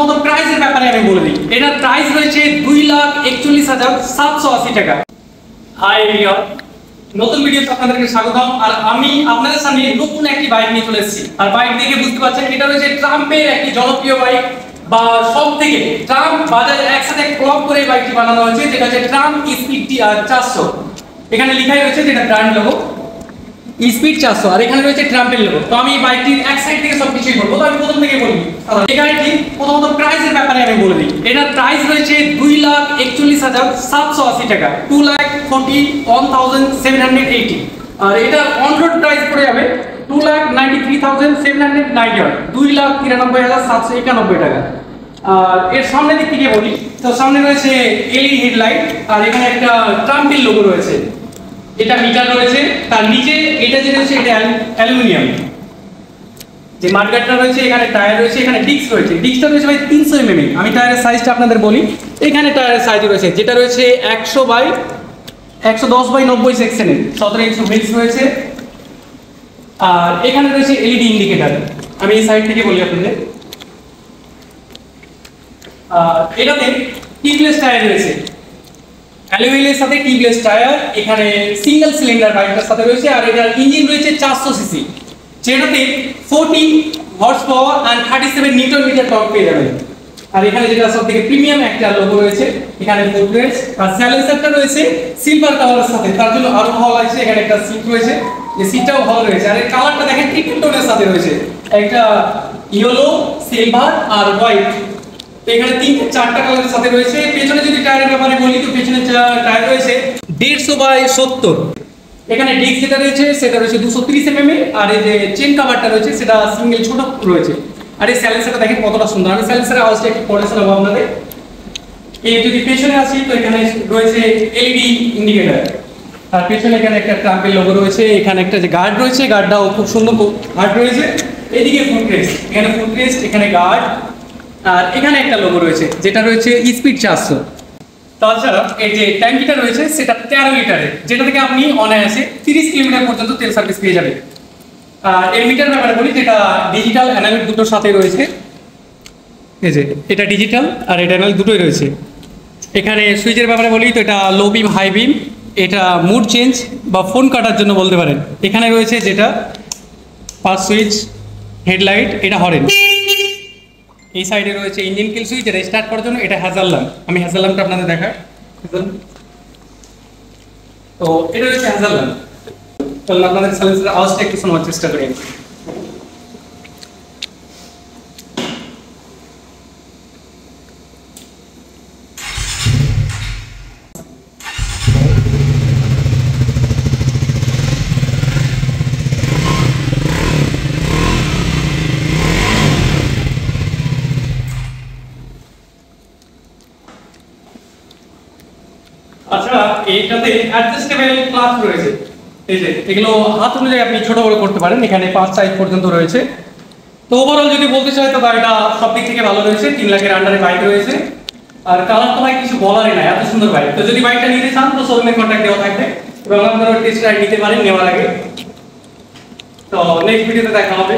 প্রথমত প্রাইসের ব্যাপারে আমি বলে দিই। এটার প্রাইস রয়েছে 2,41,780 টাকা। হাই এভরিওয়ান, নতুন ভিডিওতে আপনাদেরকে স্বাগতম। আর আমি আপনাদের সামনে নতুন একটি বাইক নিয়ে চলে এসেছি। আর বাইক দেখে বুঝতে পারছেন এটা রয়েছে ট্রাম্পের একটি জনপ্রিয় বাইক, বা সব থেকে ট্রাম্প বাজাজ একসাথে ক্লব করে বাইকটি বানানো হয়েছে, যেটা হচ্ছে ট্রাম্প স্পিড 400। এখানে লেখাই রয়েছে যেটা ব্র্যান্ড লোগো স্পিড 400, আর এখানে রয়েছে ট্রাম্পের লোগো। তো আমি বাইকটির এক সাইড থেকে সবকিছুই বলবো। তো আমি প্রথম থেকে বলবো, এই গাড়িটি প্রথমত প্রাইসের ব্যাপারে আমি বলে দিই। এটার প্রাইস রয়েছে 2,41,780 টাকা, 2,41,780। আর এটার অন রোড প্রাইস পড়ে যাবে 2,93,791, 2,93,791 টাকা। আর এর সামনের দিক থেকে বলি, তো সামনে রয়েছে এলইডি হেডলাইট, আর এখানে একটা ট্রাম্পের লোগো রয়েছে। এটা মিটার রয়েছে, তার নিচে এটা যে রয়েছে এটা অ্যালুমিনিয়াম যে মার্কেটটা রয়েছে। এখানে টায়ার রয়েছে, এখানে ডিস্ক রয়েছে। ডিস্কটা রয়েছে ভাই 300 mm। আমি টায়ারের সাইজটা আপনাদের বলি। এখানে টায়ারের সাইজ রয়েছে যেটা রয়েছে 110/90 সেকশনের 17 ইঞ্চি হুইলস রয়েছে। আর এখানে রয়েছে এলইডি ইন্ডিকেটর। আমি এই সাইড থেকে বলি আপনাদের, এটাতে টিউবলেস টায়ার রয়েছে, অ্যালুমিনিয়ামের সাথে টিউবলেস টায়ার। এখানে সিঙ্গেল সিলিন্ডার বাইকটার সাথে রয়েছে। আর এটার ইঞ্জিন রয়েছে 400 সিসি, যেটাতে 40 horse power and 37 newton metre torque পেয়ে যাবেন। আর এখানে যেটা সবথেকে প্রিমিয়াম একটা লোগো রয়েছে, এখানে ফুটরেস্ট আর সাইলেন্সারটা রয়েছে সিলভার কালারের সাথে, তার জন্য আরো ভালো লাগছে। এখানে একটা সিট রয়েছে, এই সিটটাও ভালো রয়েছে। আর এর কালারটা দেখেন ট্রিপল টোনের সাথে রয়েছে, একটা ইয়েলো, সিলভার আর হোয়াইট। এখানে 3-4টা কালারের সাথে রয়েছে। পেছনে যদি টায়ারের ব্যাপারে বলি, তো পেছনে টায়ার রয়েছে 150/70। এখানে ডিস্ক যেটা রয়েছে সেটা রয়েছে 230 mm। আর এই যে চেন কভারটা রয়েছে সেটা সিঙ্গেল ছোট রয়েছে। আর এই সাইলেন্সারটা দেখেন কতটা সুন্দর। আমি সাইলেন্সারের আওয়াজটা একটু পরে শোনাবো আপনাদের। এই যদি পেছনে আসি, তো এখানে রয়েছে এলইডি ইন্ডিকেটর। আর পেছনে এখানে একটা ট্রাম্পের লোগো রয়েছে। এখানে একটা যে গার্ড রয়েছে, গার্ডটাও খুব সুন্দর গার্ড রয়েছে। এদিকে ফুটরেস্ট, এখানে ফুটরেস্ট, এখানে গার্ড। আর এখানে একটা লোগো রয়েছে যেটা রয়েছে স্পিড 400। তাছাড়া এই যে ট্যাঙ্কিটা রয়েছে সেটা 13 লিটারের, যেটা থেকে আপনি অনায়াসে 30 কিলোমিটার পর্যন্ত তেল সার্ভিস পেয়ে যাবেন। আর এর মিটার ব্যাপারে বলি, যেটা ডিজিটাল অ্যানালগ দুটোর সাথে রয়েছে। এই যে এটা ডিজিটাল আর এটা অ্যানালগ দুটোই রয়েছে। এখানে সুইচের ব্যাপারে বলি, তো এটা লো বিম, হাই বিম, এটা মুড চেঞ্জ বা ফোন কাটার জন্য বলতে পারেন। এখানে রয়েছে যেটা ফার্স্ট সুইচ, হেডলাইট, এটা হরেন। এই সাইডে রয়েছে ইঞ্জিন কিল সুইচ, এটা স্টার্ট করার জন্য। এটা হ্যাজাল ল্যাম্প, আমি হ্যাজাল ল্যাম্পটা আপনাদের দেখাই। তো এটা রয়েছে হ্যাজাল ল্যাম্প। তাহলে আপনাদের সাইলেন্সারের আওয়াজটা একটু শোনার চেষ্টা করি। আচ্ছা, এইটাতে অ্যাডজাস্টেবল ক্লাচ রয়েছে। এই যে এগুলো হাত অনুযায়ী আপনি ছোট বড় করতে পারেন। এখানে 5 সাইজ পর্যন্ত রয়েছে। তো ওভারঅল যদি বলতে চাই, তো গাড়িটা সব দিক থেকে ভালো রয়েছে। 3 লাখের আন্ডারে বাইক রয়েছে। আর কালার তো ভাই কিছু বলারই নাই, এত সুন্দর বাইক। তো যদি বাইকটা নিতে চান, তো শোরুমে কন্ট্যাক্ট দেওয়া থাকবে এবং আপনারা টেস্ট রাইড নিতে পারেন নেওয়ার আগে। তো নেক্সট ভিডিওতে দেখা হবে।